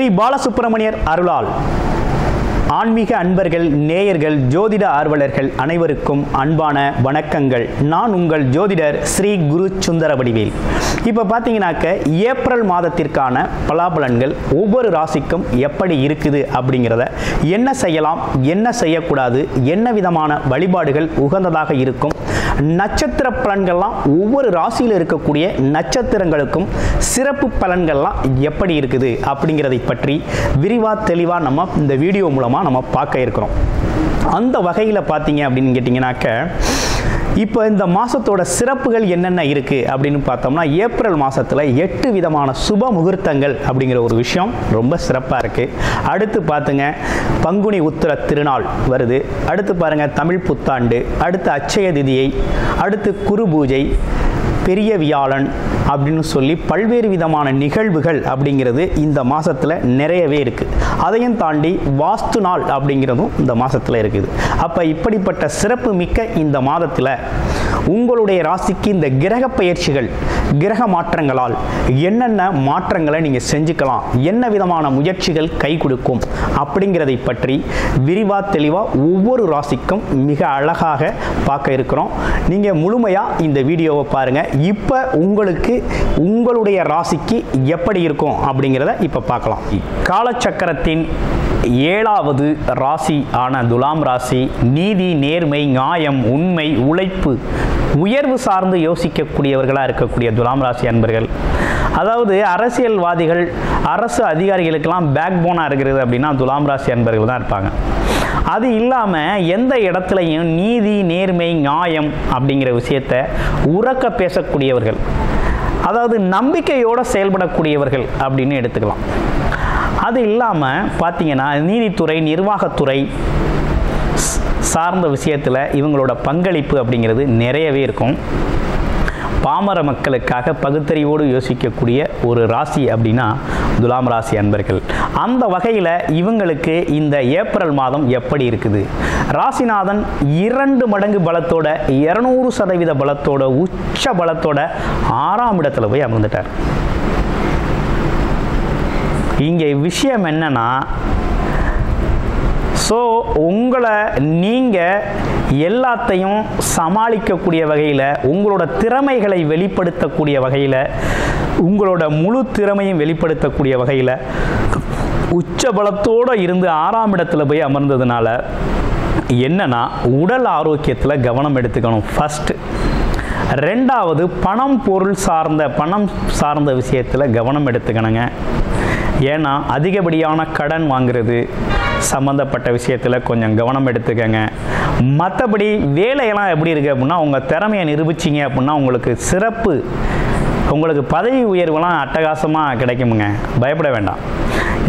ஸ்ரீ பாலசுப்பிரமணியர் அருளால் ஆன்மீக அன்பர்கள், நேயர்கள், ஜோதிட ஆர்வலர்கள் அனைவருக்கும் அன்பான வணக்கங்கள். நான் உங்கள் ஜோதிடர் ஸ்ரீ குரு சுந்தரவடிவேல். இப்போ பார்த்தீங்கன்னாக்க ஏப்ரல் மாதத்திற்கான பலாபலன்கள் ஒவ்வொரு ராசிக்கும் எப்படி இருக்குது அப்படிங்கிறத, என்ன செய்யலாம், என்ன செய்யக்கூடாது, என்ன விதமான வழிபாடுகள் உகந்ததாக இருக்கும், நட்சத்திர பலன்கள்லாம் ஒவ்வொரு ராசியில் இருக்கக்கூடிய நட்சத்திரங்களுக்கும் சிறப்பு பலன்கள்லாம் எப்படி இருக்குது அப்படிங்கிறதை பற்றி விரிவாக தெளிவாக நம்ம இந்த வீடியோ மூலமாக நம்ம பார்க்க இருக்கிறோம். அந்த வகையில் பார்த்தீங்க அப்படின்னு கேட்டிங்கனாக்க, இப்போ இந்த மாதத்தோட சிறப்புகள் என்னென்ன இருக்குது அப்படின்னு பார்த்தோம்னா, ஏப்ரல் மாதத்தில் 8 விதமான சுப முகூர்த்தங்கள் அப்படிங்கிற ஒரு விஷயம் ரொம்ப சிறப்பாக இருக்குது. அடுத்து பார்த்துங்க, பங்குனி உத்திர திருநாள் வருது. அடுத்து பாருங்கள், தமிழ் புத்தாண்டு, அடுத்து அட்சய திதியை, அடுத்து குரு பூஜை, பெரிய வியாழன் அப்படின்னு சொல்லி பல்வேறு விதமான நிகழ்வுகள் அப்படிங்கிறது இந்த மாதத்தில் நிறையவே இருக்குது. அதையும் தாண்டி வாஸ்து நாள் அப்படிங்கிறதும் இந்த மாதத்தில் இருக்குது. அப்போ இப்படிப்பட்ட சிறப்பு மிக்க இந்த மாதத்தில் உங்களுடைய ராசிக்கு இந்த கிரக பயிற்சிகள், கிரக மாற்றங்களால் என்னென்ன மாற்றங்களை நீங்கள் செஞ்சுக்கலாம், என்ன விதமான முயற்சிகள் கை கொடுக்கும் அப்படிங்கிறதை பற்றி விரிவாக தெளிவாக ஒவ்வொரு ராசிக்கும் மிக அழகாக பார்க்க இருக்கிறோம். நீங்கள் முழுமையாக இந்த வீடியோவை பாருங்கள். இப்போ உங்களுக்கு உங்களுடைய ராசிக்கு எப்படி இருக்கும் அப்படிங்கிறத இப்போ பார்க்கலாம். காலச்சக்கரத்தின் 7வது ராசி ஆன துலாம் ராசி நீதி, நேர்மை, நியாயம், உண்மை, உழைப்பு, உயர்வு சார்ந்து யோசிக்கக்கூடியவர்களாக இருக்கக்கூடிய துலாம் ராசி அன்பர்கள். அதாவது அரசியல்வாதிகள், அரசு அதிகாரிகளுக்கெல்லாம் பேக் போனாக இருக்கிறது அப்படின்னா துலாம் ராசி அன்பர்கள் தான் இருப்பாங்க. அது இல்லாமல் எந்த இடத்துலையும் நீதி, நேர்மை, நியாயம் அப்படிங்கிற விஷயத்தை உறக்க பேசக்கூடியவர்கள், அதாவது நம்பிக்கையோடு செயல்படக்கூடியவர்கள் அப்படின்னு எடுத்துக்கலாம். அது இல்லாமல் பார்த்தீங்கன்னா நீதித்துறை, நிர்வாகத்துறை சார்ந்த விஷயத்தில் இவங்களோட பங்களிப்பு அப்படிங்கிறது நிறையவே இருக்கும். பாமர மக்களுக்காக பகுத்தறிவோடு யோசிக்கக்கூடிய ஒரு ராசி அப்படின்னா துலாம் ராசி அன்பர்கள். அந்த வகையில் இவங்களுக்கு இந்த ஏப்ரல் மாதம் எப்படி இருக்குது? ராசிநாதன் 2 மடங்கு பலத்தோட, 200% பலத்தோட, உச்ச பலத்தோட 6ஆம் இடத்துல போய் அமர்ந்துட்டார். இங்கே விஷயம் என்னன்னா, ஸோ உங்களை நீங்கள் எல்லாத்தையும் சமாளிக்கக்கூடிய வகையில், உங்களோட திறமைகளை வெளிப்படுத்தக்கூடிய வகையில், உங்களோட முழு திறமையும் வெளிப்படுத்தக்கூடிய வகையில் உச்ச பலத்தோடு இருந்து 6ஆம் இடத்துல போய் அமர்ந்ததுனால என்னன்னா, உடல் ஆரோக்கியத்தில் கவனம் எடுத்துக்கணும் ஃபஸ்ட்டு. 2வது பணம் சார்ந்த விஷயத்தில் கவனம் எடுத்துக்கணுங்க. ஏன்னா அதிகப்படியான கடன் வாங்குறது சம்மந்தப்பட்ட விஷயத்தில் கொஞ்சம் கவனம் எடுத்துக்கங்க. மற்றபடி வேலையெல்லாம் எப்படி இருக்குது அப்படின்னா, உங்கள் திறமையை நிரூபிச்சிங்க அப்படின்னா உங்களுக்கு சிறப்பு, உங்களுக்கு பதவி உயர்வுலாம் அட்டகாசமாக கிடைக்குமுங்க. பயப்பட வேண்டாம்.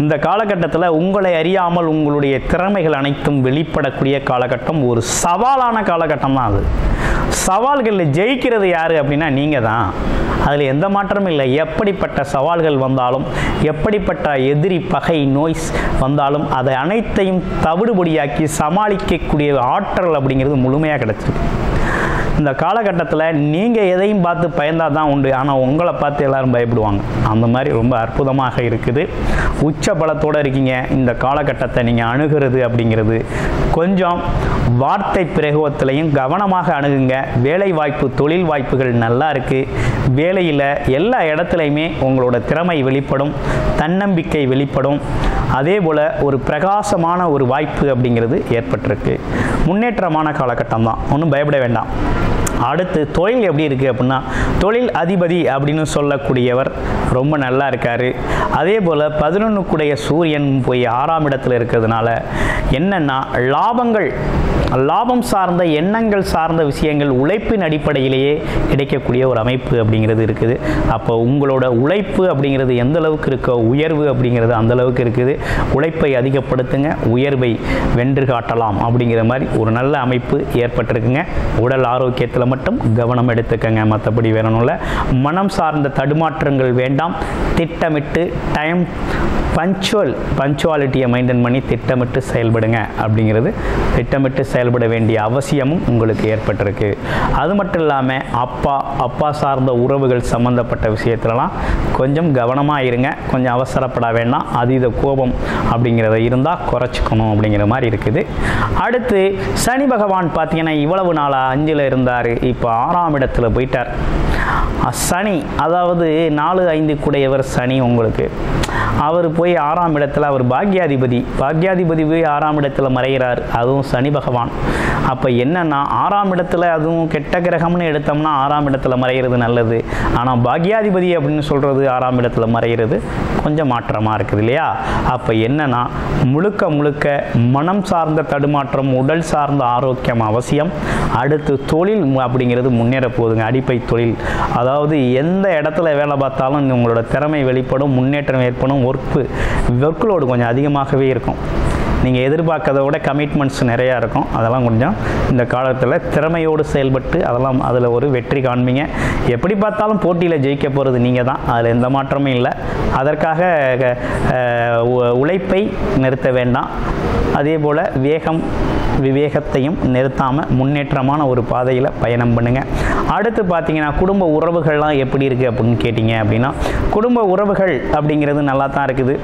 இந்த காலகட்டத்தில் உங்களை அறியாமல் உங்களுடைய திறமைகள் அனைத்தும் வெளிப்படக்கூடிய காலகட்டம், ஒரு சவாலான காலகட்டம் தான் அது. சவால்களில் ஜெயிக்கிறது யார் அப்படின்னா நீங்கள் தான். அதில் எந்த மாற்றமும் இல்லை. எப்படிப்பட்ட சவால்கள் வந்தாலும், எப்படிப்பட்ட எதிரி, பகை, நோய் வந்தாலும் அதை அனைத்தையும் தவிடுபடியாக்கி சமாளிக்கக்கூடிய ஆற்றல் அப்படிங்கிறது முழுமையாக கிடைச்சிருக்கு. இந்த காலகட்டத்தில் நீங்கள் எதையும் பார்த்து பயந்தால் தான் உண்டு, ஆனால் உங்களை பார்த்து எல்லாரும் பயப்படுவாங்க. அந்த மாதிரி ரொம்ப அற்புதமாக இருக்குது. உச்ச பலத்தோடு இருக்கீங்க. இந்த காலகட்டத்தை நீங்கள் அணுகிறது அப்படிங்கிறது கொஞ்சம் வார்த்தை பிரயோகத்திலையும் கவனமாக அணுகுங்க. வேலை வாய்ப்பு, தொழில் வாய்ப்புகள் நல்லா இருக்குது. வேலையில் எல்லா இடத்துலையுமே உங்களோட திறமை வெளிப்படும், தன்னம்பிக்கை வெளிப்படும். அதே போல் ஒரு பிரகாசமான ஒரு வாய்ப்பு அப்படிங்கிறது ஏற்பட்டிருக்கு. முன்னேற்றமான காலகட்டம் தான், ஒன்றும் பயப்பட வேண்டாம். அடுத்து தொழில் எப்படி இருக்குது அப்படின்னா, தொழில் அதிபதி அப்படின்னு சொல்லக்கூடியவர் ரொம்ப நல்லா இருக்கார். அதே போல் 11க்குடைய சூரியன் போய் 6ஆம் இடத்துல இருக்கிறதுனால என்னென்னா, லாபம் சார்ந்த எண்ணங்கள் சார்ந்த விஷயங்கள் உழைப்பின் அடிப்படையிலேயே கிடைக்கக்கூடிய ஒரு அமைப்பு அப்படிங்கிறது இருக்குது. அப்போ உங்களோட உழைப்பு அப்படிங்கிறது எந்த அளவுக்கு இருக்கோ, உயர்வு அப்படிங்கிறது அந்த அளவுக்கு இருக்குது. உழைப்பை அதிகப்படுத்துங்க, உயர்வை வென்று காட்டலாம் அப்படிங்கிற மாதிரி ஒரு நல்ல அமைப்பு ஏற்பட்டிருக்குங்க. உடல் ஆரோக்கியத்தில் மட்டும் கவனம் எடுத்துக்கங்க. மற்றபடி வேணும் இல்லை. மனம் சார்ந்த தடுமாற்றங்கள் வேண்டாம். திட்டமிட்டு பஞ்சுவாலிட்டியை மெயின்டைன் பண்ணி திட்டமிட்டு செயல்படுங்க அப்படிங்கிறது. திட்டமிட்டு செயல்பட வேண்டிய அவசியமும் உங்களுக்கு ஏற்பட்டிருக்கு. அது மட்டும் இல்லாமல் அப்பா சார்ந்த உறவுகள் சம்பந்தப்பட்ட விஷயத்துலலாம் கொஞ்சம் கவனமாக இருங்க. கொஞ்சம் அவசரப்பட வேண்டாம். அதீத கோபம் அப்படிங்கிறத இருந்தால் குறைச்சிக்கணும் அப்படிங்கிற மாதிரி இருக்குது. அடுத்து சனி பகவான் பார்த்தீங்கன்னா இவ்வளவு நாளாக 5ல் இருந்தார், இப்போ 6ஆம் இடத்துல போயிட்டார். சனி அதாவது 4-5 கூடையவர் சனி உங்களுக்கு. அவர் போய் 6ஆம் இடத்துல, அவர் பாக்யாதிபதி போய் 6ஆம் இடத்துல மறைகிறார், அதுவும் சனி பகவான். அப்போ என்னன்னா 6ஆம் இடத்துல அதுவும் கெட்ட கிரகம்னு எடுத்தோம்னா 6ஆம் இடத்துல மறைகிறது நல்லது. ஆனால் பாக்யாதிபதி அப்படின்னு சொல்கிறது 6ஆம் இடத்துல மறைகிறது கொஞ்சம் மாற்றமாக இருக்குது இல்லையா? அப்போ என்னன்னா முழுக்க மனம் சார்ந்த தடுமாற்றம், உடல் சார்ந்த ஆரோக்கியம் அவசியம். அடுத்து தொழில் அப்படிங்கிறது முன்னேற போகுதுங்க. அடிப்படை தொழில், அதாவது எந்த இடத்துல வேலை பார்த்தாலும் உங்களோட திறமை வெளிப்படும், முன்னேற்றம் ஏற்படும். ஒர்க்லோடு கொஞ்சம் அதிகமாகவே இருக்கும். நீங்கள் எதிர்பார்க்கறத விட கமிட்மெண்ட்ஸ் நிறையா இருக்கும். அதெல்லாம் கொஞ்சம் இந்த காலத்தில் திறமையோடு செயல்பட்டு அதில் ஒரு வெற்றி காண்பீங்க. எப்படி பார்த்தாலும் போட்டியில் ஜெயிக்க போகிறது நீங்கள் தான், அதில் எந்த மாற்றமும் இல்லை. அதற்காக உழைப்பை நிறுத்த வேண்டாம். அதே போல் விவேகத்தையும் நிறுத்தாமல் முன்னேற்றமான ஒரு பாதையில் பயணம் பண்ணுங்கள். அடுத்து பார்த்தீங்கன்னா குடும்ப உறவுகள்லாம் எப்படி இருக்குது அப்படின்னு கேட்டிங்க அப்படின்னா, குடும்ப உறவுகள் அப்படிங்கிறது நல்லா தான் இருக்குது.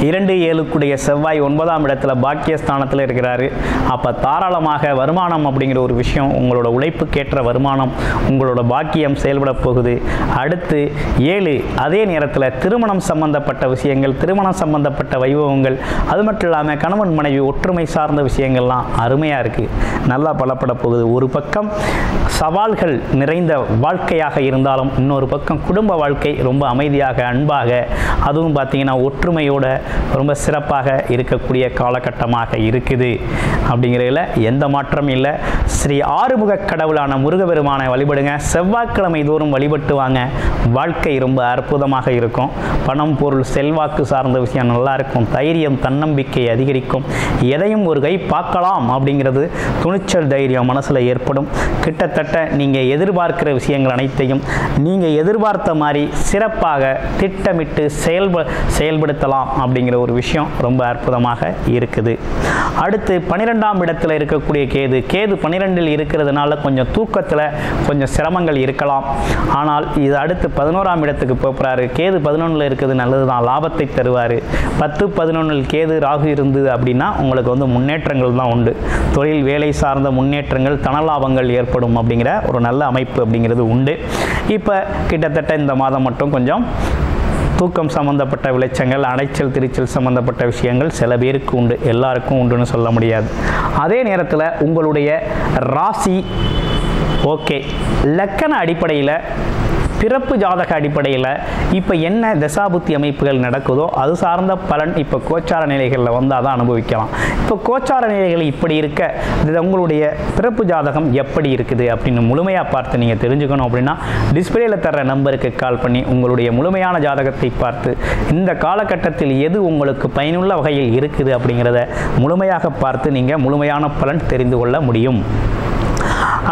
2-7 செவ்வாய் 9ஆம் இடத்துல பாக்கியஸ்தானத்தில் இருக்கிறாரு. அப்போ தாராளமாக வருமானம் அப்படிங்கிற ஒரு விஷயம், உங்களோட உழைப்புக்கேற்ற வருமானம், உங்களோட பாக்கியம் செயல்பட போகுது. அடுத்து 7 அதே நேரத்தில் திருமணம் சம்பந்தப்பட்ட விஷயங்கள், திருமணம் சம்பந்தப்பட்ட வைபவங்கள், அது மட்டும் இல்லாமல் கணவன் மனைவி ஒற்றுமை சார்ந்த விஷயங்கள்லாம் அருமையாக இருக்குது, நல்லா பலப்பட போகுது. ஒரு பக்கம் சவால்கள் நிறைந்த வாழ்க்கையாக இருந்தாலும் இன்னொரு பக்கம் குடும்ப வாழ்க்கை ரொம்ப அமைதியாக, அன்பாக, அதுவும் பார்த்தீங்கன்னா ஒற்றுமையோட ரொம்ப சிறப்பாக இருக்கக்கூடிய காலகட்டமாக இருக்குது. அப்படிங்கிறதுல எந்த மாற்றமும் இல்லை. ஸ்ரீ ஆறுமுக கடவுளான முருகபெருமானை வழிபடுங்க. செவ்வாய்க்கிழமை தோறும் வழிபட்டு வாங்க. வாழ்க்கை ரொம்ப அற்புதமாக இருக்கும். பணம், பொருள், செல்வாக்கு சார்ந்த விஷயம் நல்லா இருக்கும். தைரியம், தன்னம்பிக்கை அதிகரிக்கும். எதையும் ஒரு கை பார்க்கலாம் அப்படிங்கிறது துணிச்சல், தைரியம் மனசில் ஏற்படும். கிட்டத்தட்ட நீங்கள் எதிர்பார்க்கிற விஷயங்கள் அனைத்தையும் நீங்கள் எதிர்பார்த்த மாதிரி சிறப்பாக திட்டமிட்டு செயல்படுத்தலாம் அப்படிங்கிற ஒரு விஷயம் ரொம்ப அற்புதமாக இருக்குது. அடுத்து 12ஆம் இடத்துல இருக்கக்கூடிய கேது 12இல் இருக்கிறதுனால கொஞ்சம் தூக்கத்தில் கொஞ்சம் சிரமங்கள் இருக்கலாம். ஆனால் இது அடுத்து 11ஆம் இடத்துக்கு போகிறாரு. கேது 11இல் இருக்கிறது நல்லது தான், லாபத்தை தருவார். 10-11இல் கேது ராகு இருந்தது அப்படின்னா உங்களுக்கு முன்னேற்றங்கள் தான் உண்டு. தொழில் வேலை சார்ந்த முன்னேற்றங்கள், தனலாபங்கள் ஏற்படும் அப்படிங்கிற ஒரு நல்ல அமைப்பு அப்படிங்கிறது உண்டு. இப்போ கிட்டத்தட்ட இந்த மாதம் மட்டும் கொஞ்சம் தூக்கம் சம்பந்தப்பட்ட விளைச்சங்கள், அடைச்சல் திருச்சல் சம்பந்தப்பட்ட விஷயங்கள் சில பேருக்கு உண்டு, எல்லாருக்கும் உண்டுன்னு சொல்ல முடியாது. அதே நேரத்தில் உங்களுடைய ராசி ஓகே, லக்கண அடிப்படையில், பிறப்பு ஜாதக அடிப்படையில் இப்போ என்ன தசாபுத்தி அமைப்புகள் நடக்குதோ அது சார்ந்த பலன் இப்போ கோச்சார நிலைகளில் வந்தால் தான் அனுபவிக்கலாம். இப்போ கோச்சார நிலைகள் இப்படி இருக்க உங்களுடைய பிறப்பு ஜாதகம் எப்படி இருக்குது அப்படின்னு முழுமையாக பார்த்து நீங்கள் தெரிஞ்சுக்கணும் அப்படின்னா டிஸ்பிளேயில் தர்ற நம்பருக்கு கால் பண்ணி உங்களுடைய முழுமையான ஜாதகத்தை பார்த்து இந்த காலகட்டத்தில் எது உங்களுக்கு பயனுள்ள வகையில் இருக்குது அப்படிங்கிறத முழுமையாக பார்த்து நீங்கள் முழுமையான பலன் தெரிந்து கொள்ள முடியும்.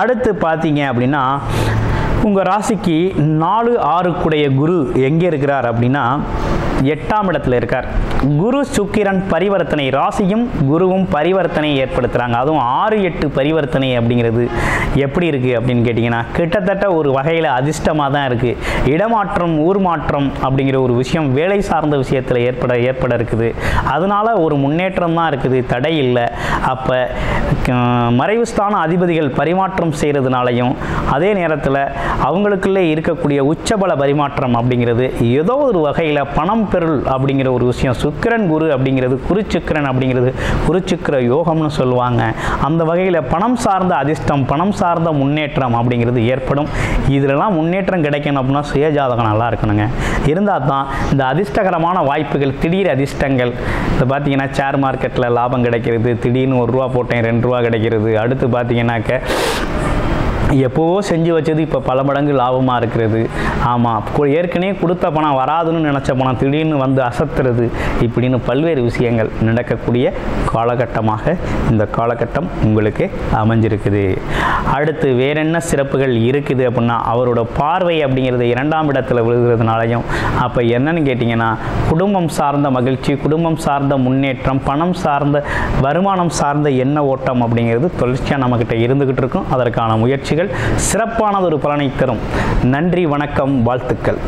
அடுத்து பார்த்தீங்க அப்படின்னா உங்கள் ராசிக்கு 4-6 கூடைய குரு எங்கே இருக்கிறார் அப்படின்னா 8ஆம் இடத்துல இருக்கார். குரு சுக்கிரன் பரிவர்த்தனை, ராசியும் குருவும் பரிவர்த்தனை ஏற்படுத்துகிறாங்க. அதுவும் 6-8 பரிவர்த்தனை அப்படிங்கிறது எப்படி இருக்குது அப்படின்னு கேட்டிங்கன்னா கிட்டத்தட்ட ஒரு வகையில் அதிர்ஷ்டமாக தான் இருக்குது. இடமாற்றம், ஊர் மாற்றம் அப்படிங்கிற ஒரு விஷயம் வேலை சார்ந்த விஷயத்தில் ஏற்பட இருக்குது. அதனால ஒரு முன்னேற்றம் தான் இருக்குது, தடை இல்லை. அப்போ மறைவு ஸ்தான அதிபதிகள் பரிமாற்றம் செய்கிறதுனாலையும் அதே நேரத்தில் அவங்களுக்குள்ளே இருக்கக்கூடிய உச்சபல பரிமாற்றம் அப்படிங்கிறது ஏதோ ஒரு வகையில் பணம் பெருள் அப்படிங்கிற ஒரு விஷயம், சுக்கிரன் குரு அப்படிங்கிறது குருச்சுக்கிரன் அப்படிங்கிறது குருச்சுக்கிர யோகம்னு சொல்லுவாங்க. அந்த வகையில் பணம் சார்ந்த அதிர்ஷ்டம், பணம் சார்ந்த முன்னேற்றம் அப்படிங்கிறது ஏற்படும். இதிலெல்லாம் முன்னேற்றம் கிடைக்கணும் அப்படின்னா சுயஜாதகம் நல்லா இருக்கணுங்க. இருந்தால் தான் இந்த அதிர்ஷ்டகரமான வாய்ப்புகள், திடீர் அதிர்ஷ்டங்கள், இப்போ பார்த்தீங்கன்னா ஷேர் மார்க்கெட்டில் லாபம் கிடைக்கிறது, திடீர்னு 1 ரூபா போட்டேன் 2 ரூபா கிடைக்கிறது. அடுத்து பார்த்தீங்கன்னாக்க எப்போவோ செஞ்சு வச்சது இப்போ பல மடங்கு லாபமாக இருக்கிறது. ஆமாம், ஏற்கனவே கொடுத்த பணம் வராதுன்னு நினச்ச பணம் திடீர்னு வந்து அசத்துறது, இப்படின்னு பல்வேறு விஷயங்கள் நடக்கக்கூடிய காலகட்டமாக இந்த காலகட்டம் உங்களுக்கு அமைஞ்சிருக்குது. அடுத்து வேற என்ன சிறப்புகள் இருக்குது அப்படின்னா, அவரோட பார்வை அப்படிங்கிறது 2ஆம் இடத்துல விழுகிறதுனாலையும், அப்போ என்னன்னு கேட்டிங்கன்னா, குடும்பம் சார்ந்த மகிழ்ச்சி, குடும்பம் சார்ந்த முன்னேற்றம், பணம் சார்ந்த வருமானம் சார்ந்த எண்ண ஓட்டம் அப்படிங்கிறது தொடர்ச்சியாக நம்மக்கிட்ட இருந்துக்கிட்டு இருக்கும். அதற்கான முயற்சிகள் சிறப்பானதொரு பலனை தரும். நன்றி, வணக்கம், வாழ்த்துக்கள்.